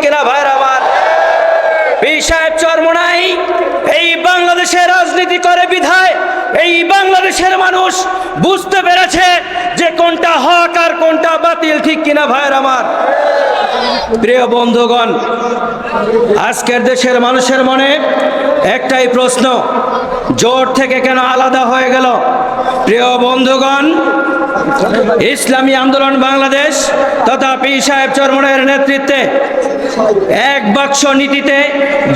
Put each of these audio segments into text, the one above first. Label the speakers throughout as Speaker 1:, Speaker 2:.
Speaker 1: কিনা ভাইরা আমার? পীর সাহেব চরমোনাই এই বাংলাদেশে রাজনীতি করে বিধায় এই বাংলাদেশের মানুষ বুঝতে পেরেছে যে কোনটা হক আর কোনটা বাতিল, ঠিক কিনা ভাইরা আমার? প্রিয় বন্ধুগণ, আজকের দেশের মানুষের মনে একটাই প্রশ্ন, জোট থেকে কেন আলাদা হয়ে গেল? প্রিয় বন্ধুগণ, ইসলামী আন্দোলন বাংলাদেশ তথা পীর সাহেব চরমোনাইয়ের নেতৃত্বে এক বাক্স নীতিতে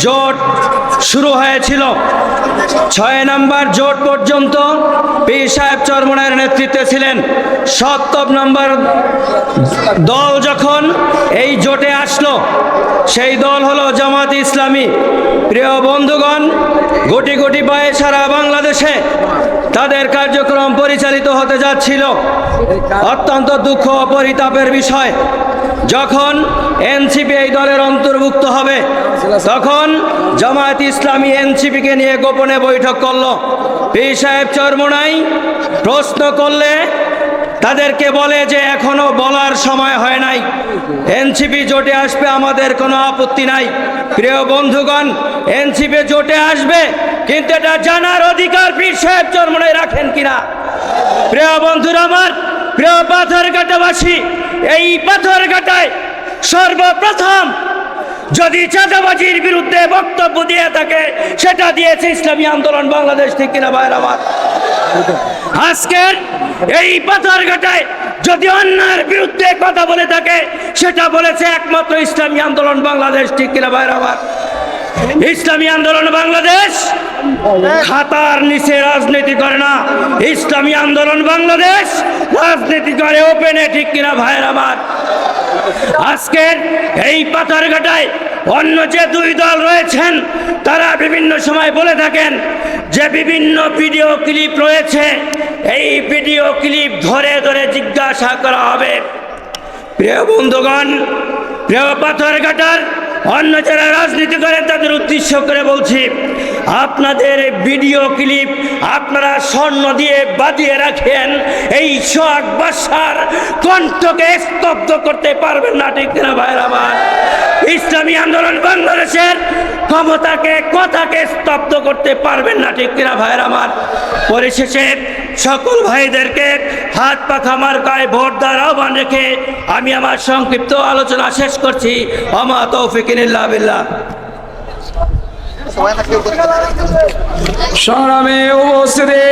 Speaker 1: জোট শুরু হয়েছিল। 6 নম্বর জোট পর্যন্ত পীর সাহেব চরমোনাইয়ের নেতৃত্বে ছিলেন। 7 নম্বর দল যখন এই জোটে আসলো, সেই দল হলো জামাত ইসলামী। প্রিয় বন্ধুগণ, কোটি কোটি পায়ে সারা বাংলাদেশে তাদের কার্যক্রম পরিচালিত হতে যাচ্ছিল। অত্যন্ত দুঃখ ও পরিতাপের বিষয়, যখন এনসিপি এই দলের অন্তর্ভুক্ত হবে, তখন জামায়াত ইসলামী এনসিপিকে নিয়ে গোপনে বৈঠক করল। পীর সাহেব চরমোনাই প্রশ্ন করলে তাদেরকে বলে যে এখনো বলার সময় হয় নাই, এনসিপি জোটে আসবে, আমাদের কোনো আপত্তি নাই। প্রিয় বন্ধুগণ, এনসিপি জোটে আসবে, কিন্তু এটা জানার অধিকার পীর সাহেব চরমোনাই রাখেন কিনা? প্রিয় বন্ধুরা আমার, প্রিয় পাথরঘাটাবাসী, এই পাথরঘাটায় সর্বপ্রথম যদি চাঁদাবাজির বিরুদ্ধে বক্তব্য দিয়ে থাকে, সেটা দিয়েছে ইসলামী আন্দোলন বাংলাদেশ, ঠিক কিনা ভাইরা আমার? আজকের এই পাথরঘাটায় যদি অন্যায়ের বিরুদ্ধে কথা বলে থাকে, সেটা বলেছে একমাত্র ইসলামী আন্দোলন বাংলাদেশ, ঠিক কিনা ভাইরা আমার? ইসলামী আন্দোলন বাংলাদেশ খাতার নিচে রাজনীতি করে না, ইসলামী আন্দোলন বাংলাদেশ রাজনীতি করে ওপেনে, ঠিক কিনা ভাইয়ের আমার? আজকের এই পাথরঘাটায় অন্য যে 2 দল রয়েছেন, তারা বিভিন্ন সময় বলে থাকেন যে বিভিন্ন ভিডিও ক্লিপ রয়েছে, এই ভিডিও ক্লিপ ধরে ধরে জিজ্ঞাসা করা হবে। প্রিয় বন্ধুগণ, প্রিয় পাথরঘাটার অন্য যারা রাজনীতি করেন তাদের উদ্দেশ্য করে বলছি, আপনাদের ভিডিও ক্লিপ আপনারা স্বর্ণ দিয়ে বাঁধিয়ে রাখেন, এই সোহাগ বাদশার কণ্ঠকে স্তব্ধ করতে পারবেন না, ঠিক কিনা ভাইরা আমার? ইসলামী আন্দোলন বাংলাদেশের ক্ষমতাকে, কথাকে স্তব্ধ করতে পারবেন না, ঠিক কিনা ভাইরা আমার? পরিশেষে সকল ভাইদেরকে হাত পাখা মার্কায় ভোট দেওয়ার আহ্বান রেখে আমি আমার সংক্ষিপ্ত আলোচনা শেষ করছি। ওমা তৌফিক ইল্লা বিল্লাহ।
Speaker 2: সংগ্রামে উপস্থিতি